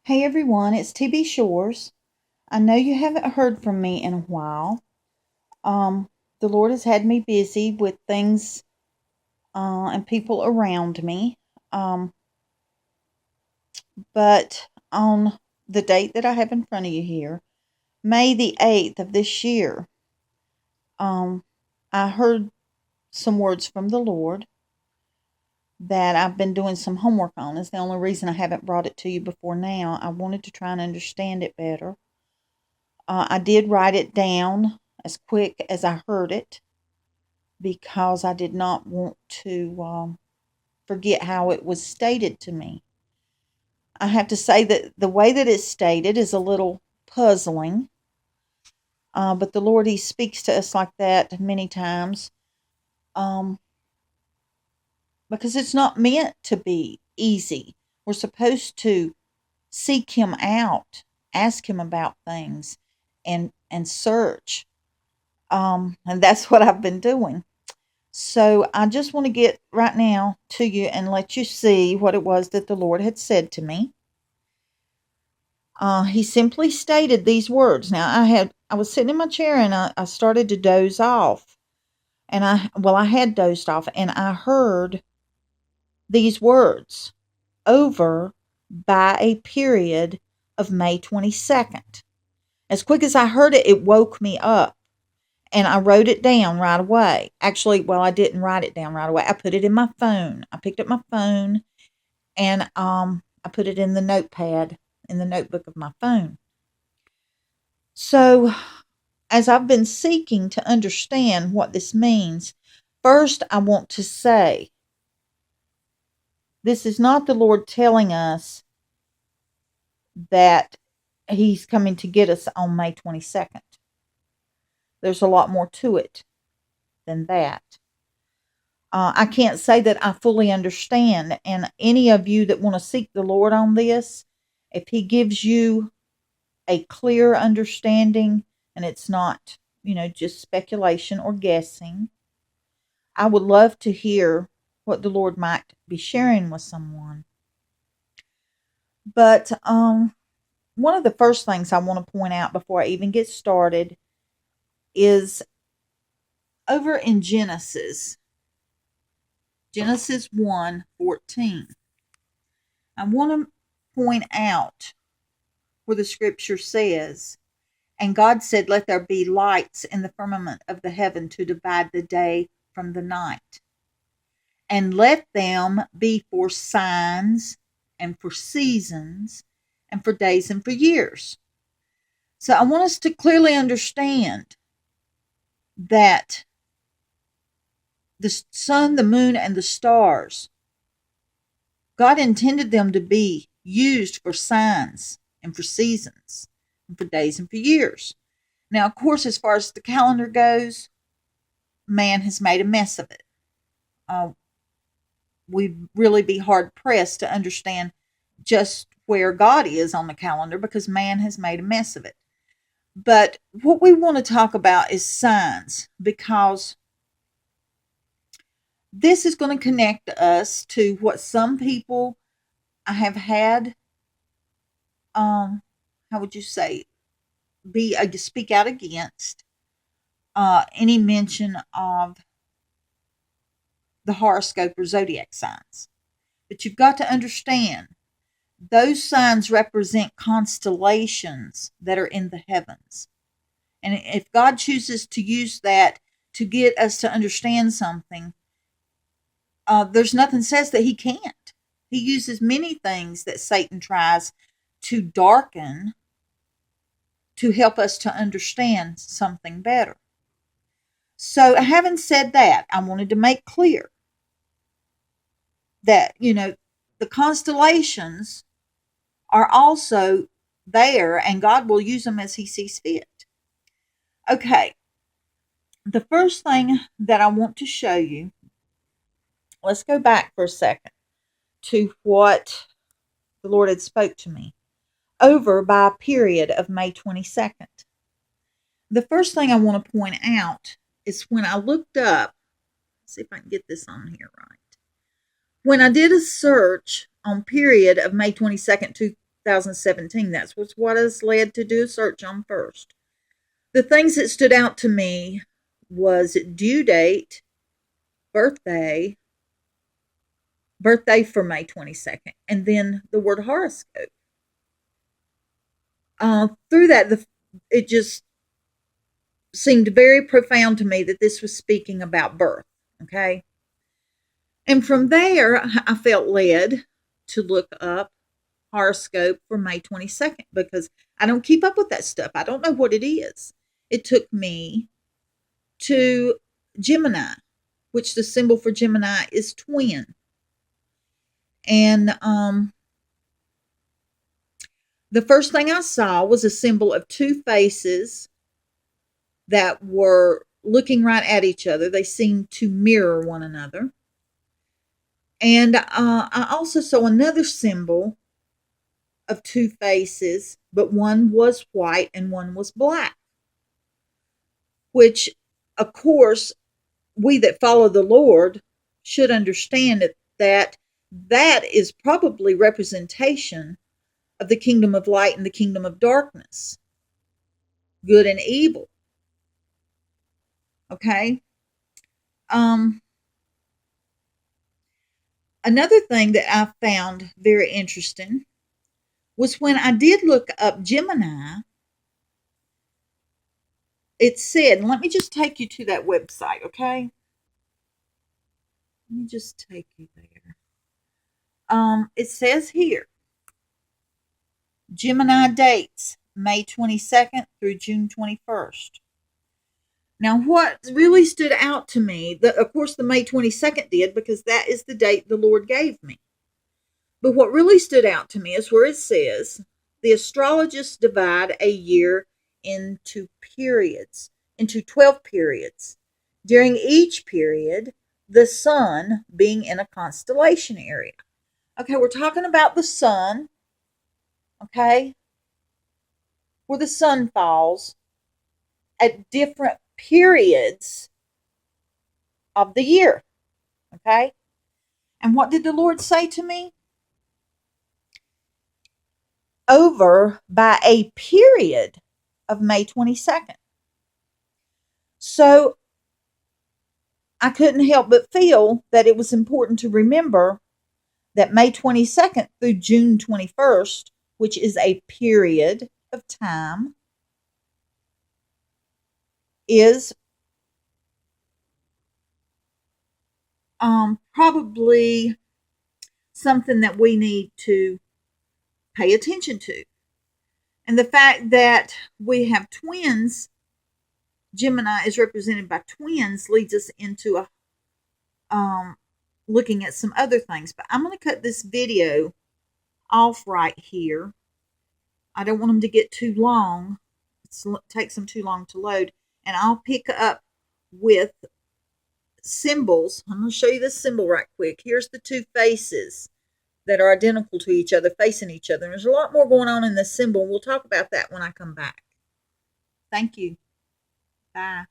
Hey everyone, it's TB Shores. I know you haven't heard from me in a while. Um, the Lord has had me busy with things and people around me. Um, but on the date that I have in front of you here, May the 8th of this year, um, I heard some words from the Lord that I've been doing some homework on. It's the only reason I haven't brought it to you before now. I wanted to try and understand it better. I did write it down as quick as I heard it because I did not want to forget how it was stated to me. I have to say that the way that it's stated is a little puzzling, but the Lord, He speaks to us like that many times um, because it's not meant to be easy. We're supposed to seek Him out, ask Him about things, and search. And that's what I've been doing. So I just want to get right now to you and let you see what it was that the Lord had said to me. He simply stated these words. Now I was sitting in my chair and I started to doze off, and I had dozed off, and I heard these words over by a period of May 22nd. As quick as I heard it, it woke me up. And I wrote it down right away. Actually, well, I didn't write it down right away. I put it in my phone. I picked up my phone and I put it in the notepad, in the notebook of my phone. So, as I've been seeking to understand what this means, first I want to say this is not the Lord telling us that He's coming to get us on May 22nd. There's a lot more to it than that. I can't say that I fully understand. And any of you that want to seek the Lord on this, if He gives you a clear understanding and it's not, just speculation or guessing, I would love to hear what the Lord might be sharing with someone. But one of the first things I want to point out before I even get started is over in Genesis 1:14. I want to point out where the scripture says, "And God said, Let there be lights in the firmament of the heaven to divide the day from the night. And let them be for signs and for seasons and for days and for years." So I want us to clearly understand that the sun, the moon, and the stars, God intended them to be used for signs and for seasons and for days and for years. Now, of course, as far as the calendar goes, man has made a mess of it. Uh, we'd really be hard pressed to understand just where God is on the calendar because man has made a mess of it. But what we want to talk about is signs, because this is going to connect us to what some people have had, how would you say, speak out against any mention of the horoscope or zodiac signs. But you've got to understand those signs represent constellations that are in the heavens. And if God chooses to use that to get us to understand something, there's nothing says that He can't. He uses many things that Satan tries to darken to help us to understand something better. So, having said that, I wanted to make clear that, the constellations are also there and God will use them as He sees fit. Okay, the first thing that I want to show you, let's go back for a second to what the Lord had spoke to me over by a period of May 22nd. The first thing I want to point out is when I looked up, let's see if I can get this on here right. When I did a search on period of May 22nd, 2017. That's what I was led to do a search on first. The things that stood out to me was due date, birthday, birthday for May 22nd, and then the word horoscope. Through that, it just seemed very profound to me that this was speaking about birth. Okay. And from there, I felt led to look up horoscope for May 22nd because I don't keep up with that stuff. I don't know what it is. It took me to Gemini, which the symbol for Gemini is twin. And the first thing I saw was a symbol of two faces that were looking right at each other. They seemed to mirror one another. And I also saw another symbol of two faces, but one was white and one was black, which, of course, we that follow the Lord should understand that is probably representation of the kingdom of light and the kingdom of darkness, good and evil. Okay? Another thing that I found very interesting was when I did look up Gemini, it said, and let me just take you to that website, okay? Let me just take you there. It says here, Gemini dates May 22nd through June 21st. Now, what really stood out to me, of course, the May 22nd did because that is the date the Lord gave me. But what really stood out to me is where it says, the astrologists divide a year into periods, into 12 periods. During each period, the sun being in a constellation area. Okay, we're talking about the sun, okay, where the sun falls at different periods of the year, okay? And what did the Lord say to me? Over by a period of May 22nd. So I couldn't help but feel that it was important to remember that May 22nd through June 21st, which is a period of time, is probably something that we need to pay attention to. And the fact that we have twins, Gemini is represented by twins, leads us into looking at some other things. But I'm going to cut this video off right here. I don't want them to get too long. It takes them too long to load. And I'll pick up with symbols. I'm going to show you this symbol right quick. Here's the two faces that are identical to each other, facing each other. And there's a lot more going on in this symbol. We'll talk about that when I come back. Thank you. Bye.